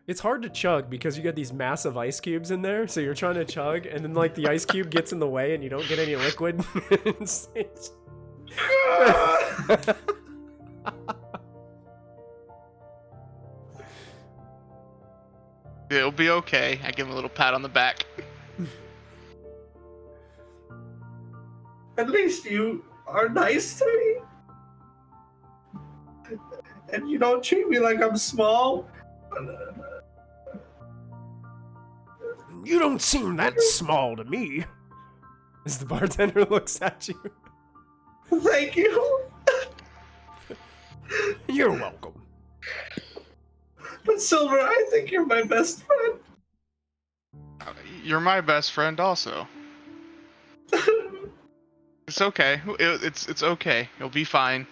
It's hard to chug because you got these massive ice cubes in there, so you're trying to chug, and then like the ice cube gets in the way, and you don't get any liquid. It's- It'll be okay. I give him a little pat on the back. At least you are nice to me. And you don't treat me like I'm small. You don't seem that small to me. As the bartender looks at you. Thank you. You're welcome. But Silver, I think you're my best friend. You're my best friend also. It's okay. It's okay. You'll be fine.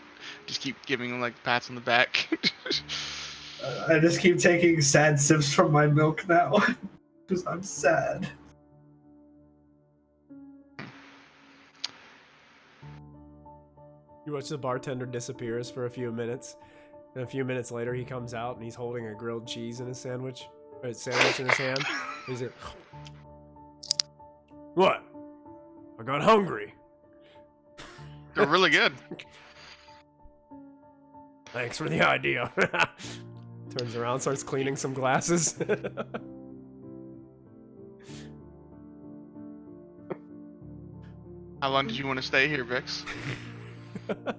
Just keep giving him like pats on the back. I just keep taking sad sips from my milk now. Because I'm sad. You watch the bartender disappears for a few minutes. And a few minutes later, he comes out and he's holding a grilled cheese in his sandwich. Or a sandwich in his hand. He's like, what? I got hungry. They're really good. Thanks for the idea. Turns around, starts cleaning some glasses. How long did you want to stay here, Vix?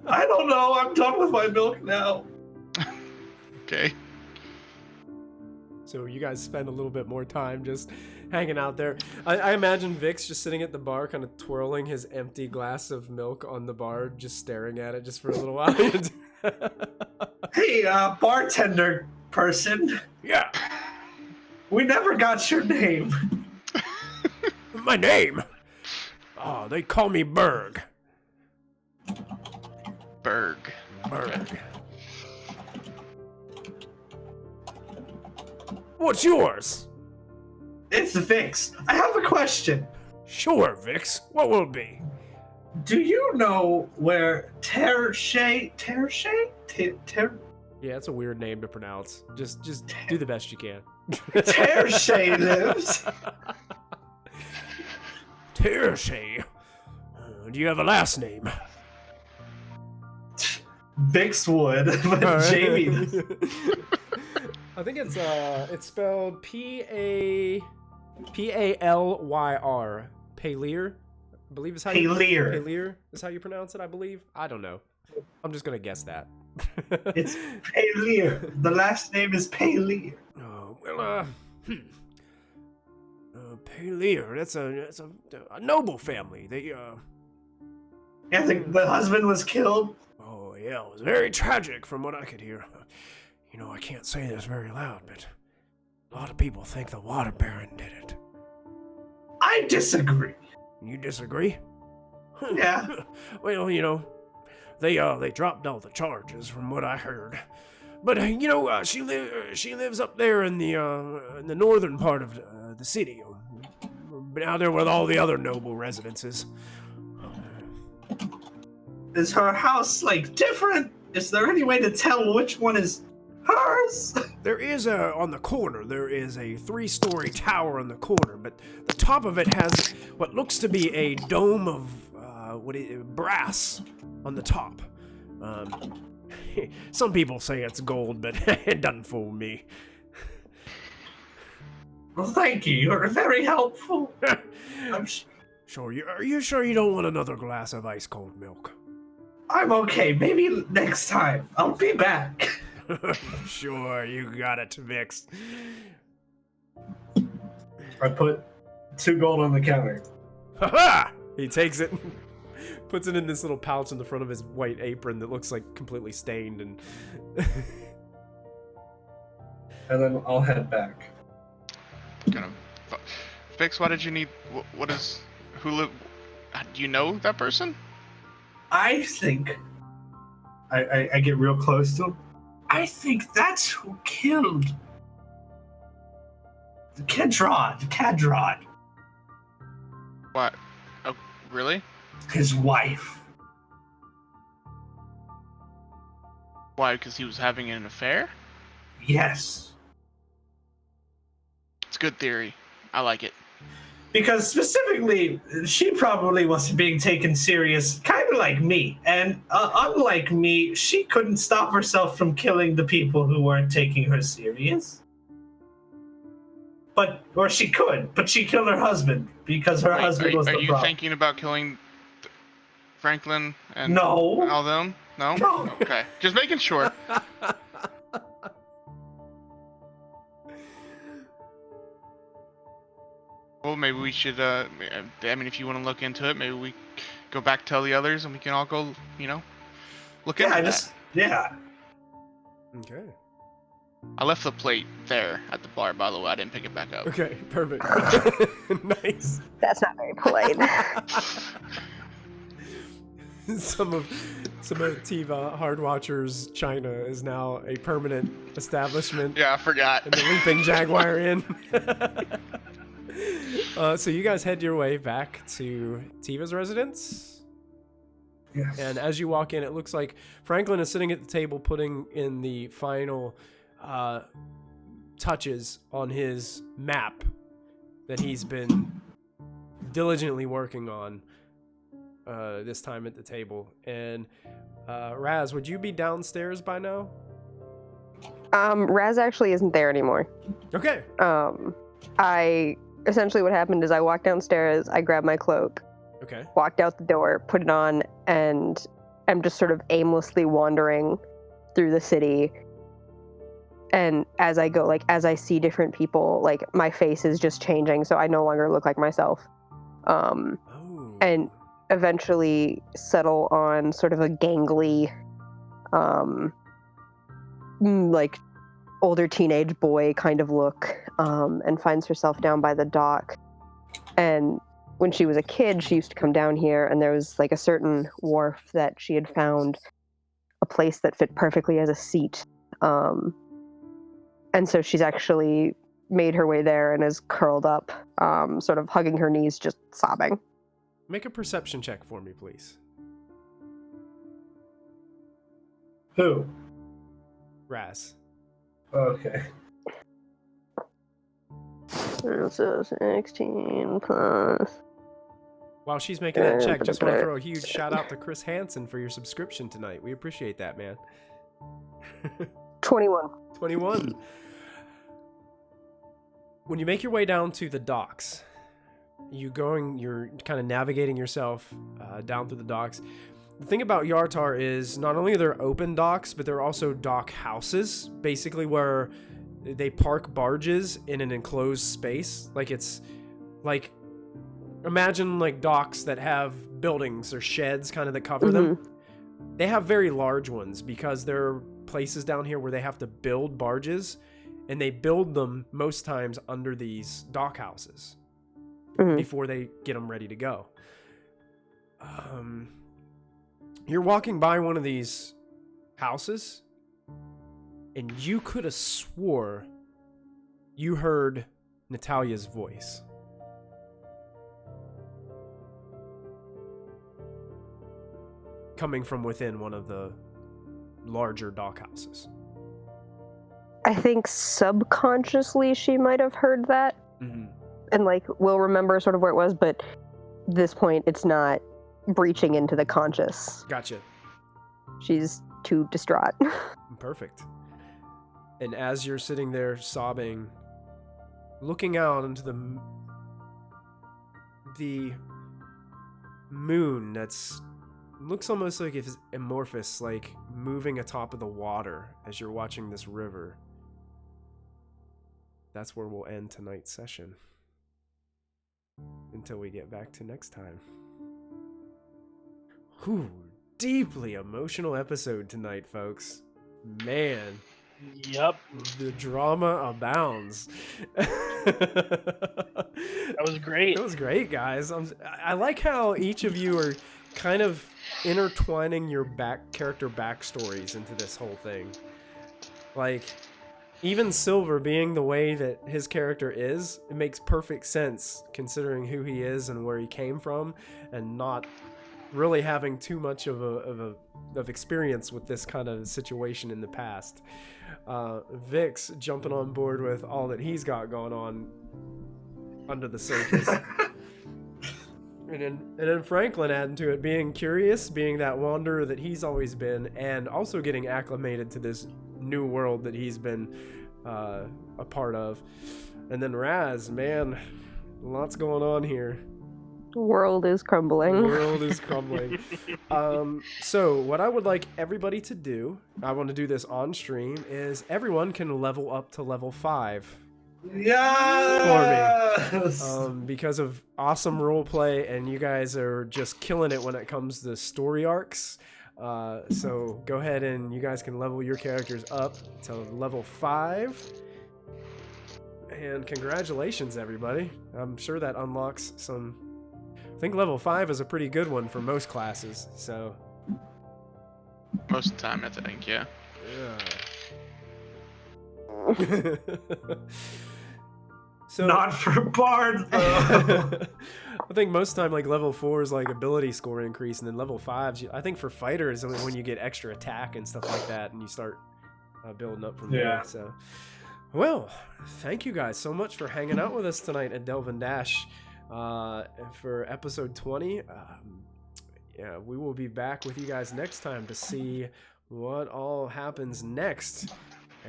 I don't know. I'm done with my milk now. Okay. So you guys spend a little bit more time just hanging out there. I imagine Vix just sitting at the bar, kind of twirling his empty glass of milk on the bar, just staring at it just for a little while. Hey, bartender person. Yeah. We never got your name. My name? Oh, they call me Berg. Berg. Berg. What's yours? It's Vix. I have a question. Sure, Vix. What will it be? Do you know where Ter? Yeah, it's a weird name to pronounce. Just do the best you can. Tershay lives? Tershay. Do you have a last name? Bixwood, but All right. Jamie does. I think it's spelled P-A-L-Y-R. Palir. I believe is how you Palir. Palir is how you pronounce it, I believe. I don't know. I'm just gonna guess that. It's Palir. The last name is Palir. Oh, well, Palir, that's a noble family. They, I think the husband was killed. oh yeah, it was very tragic from what I could hear. You know, I can't say this very loud, but a lot of people think the Water Baron did it. I disagree. You disagree? Yeah. Well, you know, they dropped all the charges from what I heard. But you know, she lives up there in the northern part of the city, out there with all the other noble residences. Is her house like different? Is there any way to tell which one is Hers? There is on the corner, there is a 3-story tower on the corner, but the top of it has what looks to be a dome of, brass on the top. Some people say it's gold, but it doesn't fool me. Well, thank you. You're very helpful. Sure, are you sure you don't want another glass of ice cold milk? I'm okay. Maybe next time. I'll be back. Sure, you got it mixed. I put 2 gold on the counter. Ha-ha! He takes it, puts it in this little pouch in the front of his white apron that looks like completely stained, and And then I'll head back. Gonna fix. Why did you need? What is? Who live? Do you know that person? I think... I get real close to him. I think that's who killed... The Cadrod. What? Oh, really? His wife. Why? Because he was having an affair? Yes. It's a good theory. I like it. Because specifically, she probably wasn't being taken serious, kind of like me. And unlike me, she couldn't stop herself from killing the people who weren't taking her serious. Or she could, but she killed her husband because her husband was the problem. Are you thinking about killing Franklin and No. all them? No? No. Okay. Just making sure. Well, maybe we should, I mean, if you want to look into it, maybe we go back, tell the others, and we can all go, look into that. Yeah. okay. I left the plate there at the bar, by the way. I didn't pick it back up. Okay, perfect. Nice. That's not very polite. Some of Tiva Hardwatcher's China is now a permanent establishment. Yeah, I forgot. And the Leaping Jaguar Inn. So you guys head your way back to Tiva's residence. Yes. And as you walk in, it looks like Franklin is sitting at the table putting in the final touches on his map that he's been diligently working on this time at the table. And Raz, would you be downstairs by now? Raz actually isn't there anymore. Okay. Essentially what happened is I walked downstairs, I grabbed my cloak, Okay. walked out the door, put it on, and I'm just sort of aimlessly wandering through the city. And as I go, as I see different people, my face is just changing, so I no longer look like myself. And eventually settle on sort of a gangly, older teenage boy kind of look, and finds herself down by the dock. And when she was a kid, she used to come down here, and there was a certain wharf that she had found a place that fit perfectly as a seat. And so she's actually made her way there and is curled up, sort of hugging her knees, just sobbing. Make a perception check for me, please. Who? Raz. Okay. So 16 plus... While she's making that check, just want to throw a huge shout out to Chris Hansen for your subscription tonight. We appreciate that, man. 21. 21. When you make your way down to the docks, you're kind of navigating yourself down through the docks. The thing about Yartar is not only are there open docks, but there are also dock houses, basically where they park barges in an enclosed space. Imagine docks that have buildings or sheds kind of that cover them. They have very large ones because there are places down here where they have to build barges, and they build them most times under these dock houses before they get them ready to go. You're walking by one of these houses, and you could have swore you heard Natalia's voice. Coming from within one of the larger dock houses. I think subconsciously she might have heard that Mm-hmm. and like will remember sort of where it was, but at this point it's not breaching into the conscious. Gotcha. She's too distraught. Perfect. And as you're sitting there sobbing, looking out into the moon that's looks almost like it's amorphous, like moving atop of the water as you're watching this river. That's where we'll end tonight's session. Until we get back to next time. Whew, deeply emotional episode tonight, folks. Man, Yep. the drama abounds. That was great. It was great, guys. I like how each of you are kind of intertwining your character backstories into this whole thing. Like, even Silver being the way that his character is, it makes perfect sense considering who he is and where he came from, and not really having too much of experience with this kind of situation in the past. Vic's jumping on board with all that he's got going on under the surface. And then Franklin adding to it, being curious, being that wanderer that he's always been, and also getting acclimated to this new world that he's been a part of. And then Raz, man, lots going on here. The world is crumbling. The world is crumbling. So what I would like everybody to do, I want to do this on stream, is everyone can level up to level 5. Yes! For me. Because of awesome roleplay, and you guys are just killing it when it comes to story arcs. So go ahead and you guys can level your characters up to level 5. And congratulations, everybody. I'm sure that unlocks some... I think level 5 is a pretty good one for most classes, so... Most of the time, I think, yeah. Yeah. So, not for Bard, though. I think most of the time, like, level 4 is like ability score increase, and then level 5, I think for fighter is when you get extra attack and stuff like that, and you start building up from there. So, well, thank you guys so much for hanging out with us tonight at Delve and Dash for episode 20. Yeah, we will be back with you guys next time to see what all happens next,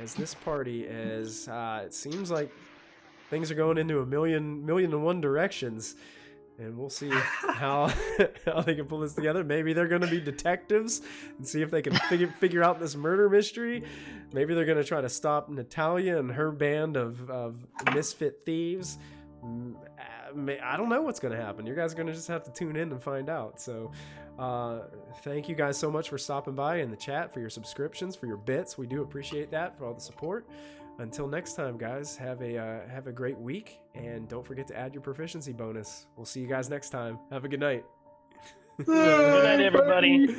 as this party is, it seems like things are going into a million and one directions, and we'll see how they can pull this together. Maybe they're going to be detectives and see if they can figure out this murder mystery. Maybe they're going to try to stop Natalia and her band of misfit thieves. I don't know what's going to happen. You guys are going to just have to tune in and find out. So thank you guys so much for stopping by in the chat, for your subscriptions, for your bits. We do appreciate that, for all the support. Until next time, guys, have a great week, and don't forget to add your proficiency bonus. We'll see you guys next time. Have a good night. Good night, everybody.